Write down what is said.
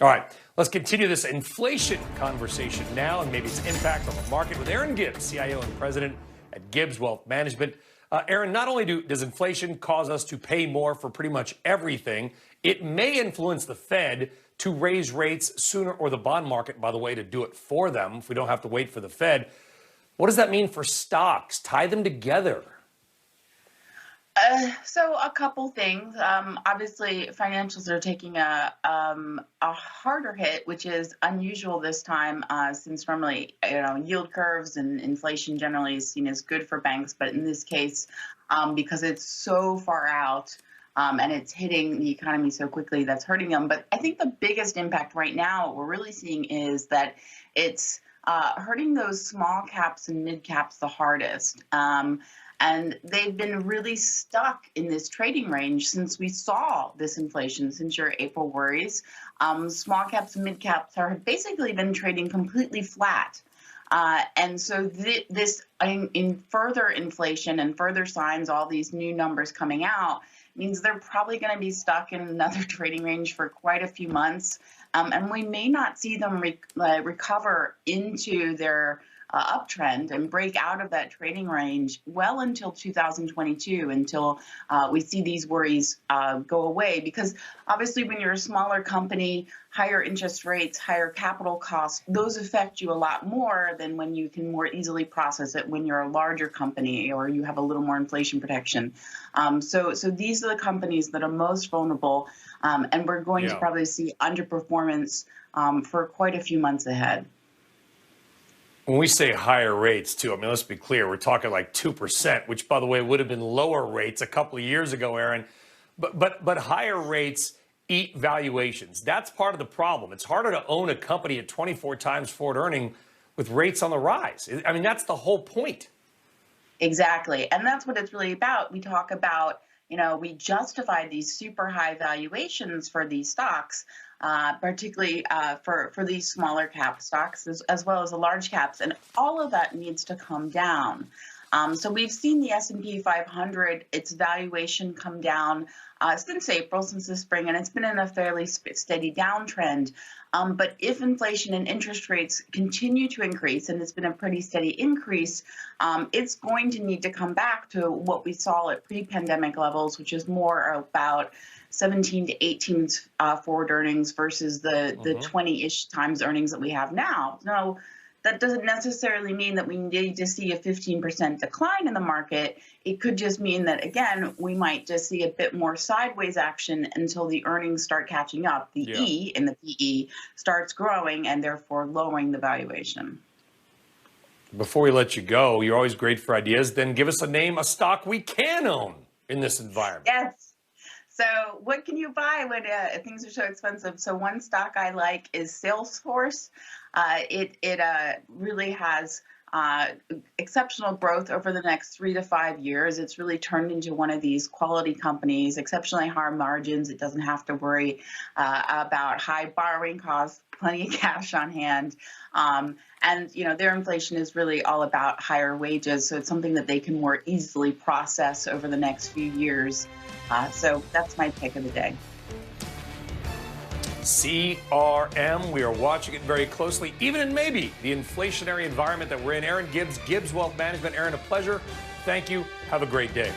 All right, let's continue this inflation conversation now and maybe its impact on the market with Aaron Gibbs, CIO and president at Gibbs Wealth Management. Aaron, not only does inflation cause us to pay more for pretty much everything, it may influence the Fed to raise rates sooner, or the bond market, by the way, to do it for them if we don't have to wait for the Fed. What does that mean for stocks? Tie them together. So a couple things. Obviously, financials are taking a harder hit, which is unusual this time, since normally, yield curves and inflation generally is seen as good for banks, but in this case, because it's so far out and it's hitting the economy so quickly, that's hurting them. But I think the biggest impact right now, what we're really seeing is that it's hurting those small caps and mid caps the hardest. And they've been really stuck in this trading range since we saw this inflation, since your April worries. Small caps and mid caps have basically been trading completely flat. And so this in further inflation and further signs, all these new numbers coming out, means they're probably going to be stuck in another trading range for quite a few months. And we may not see them recover into their uptrend and break out of that trading range well until 2022, until we see these worries go away. Because obviously when you're a smaller company, higher interest rates, higher capital costs, those affect you a lot more than when you can more easily process it when you're a larger company or you have a little more inflation protection. So these are the companies that are most vulnerable, and we're going to probably see underperformance for quite a few months ahead. When we say higher rates, too, I mean, let's be clear, we're talking like 2%, which, by the way, would have been lower rates a couple of years ago, Aaron. But higher rates eat valuations. That's part of the problem. It's harder to own a company at 24 times forward earning with rates on the rise. I mean, that's the whole point. Exactly. And that's what it's really about. We talk about, we justify these super high valuations for these stocks, particularly for these smaller cap stocks, as well as the large caps. And all of that needs to come down. So we've seen the S&P 500, its valuation come down since April, since the spring, and it's been in a fairly steady downtrend. But if inflation and interest rates continue to increase, and it's been a pretty steady increase, it's going to need to come back to what we saw at pre-pandemic levels, which is more about 17 to 18 forward earnings versus the 20-ish times earnings that we have now. Now, that doesn't necessarily mean that we need to see a 15% decline in the market. It could just mean that, again, we might just see a bit more sideways action until the earnings start catching up. The E in the PE starts growing and therefore lowering the valuation. Before we let you go, you're always great for ideas. Then give us a stock we can own in this environment. Yes. So what can you buy when things are so expensive? So one stock I like is Salesforce. It really has exceptional growth over the next 3 to 5 years. It's really turned into one of these quality companies, exceptionally high margins. It doesn't have to worry about high borrowing costs, plenty of cash on hand. And, their inflation is really all about higher wages. So it's something that they can more easily process over the next few years. So that's my pick of the day. CRM, we are watching it very closely, even in maybe the inflationary environment that we're in. Aaron Gibbs, Gibbs Wealth Management. Aaron, a pleasure. Thank you. Have a great day.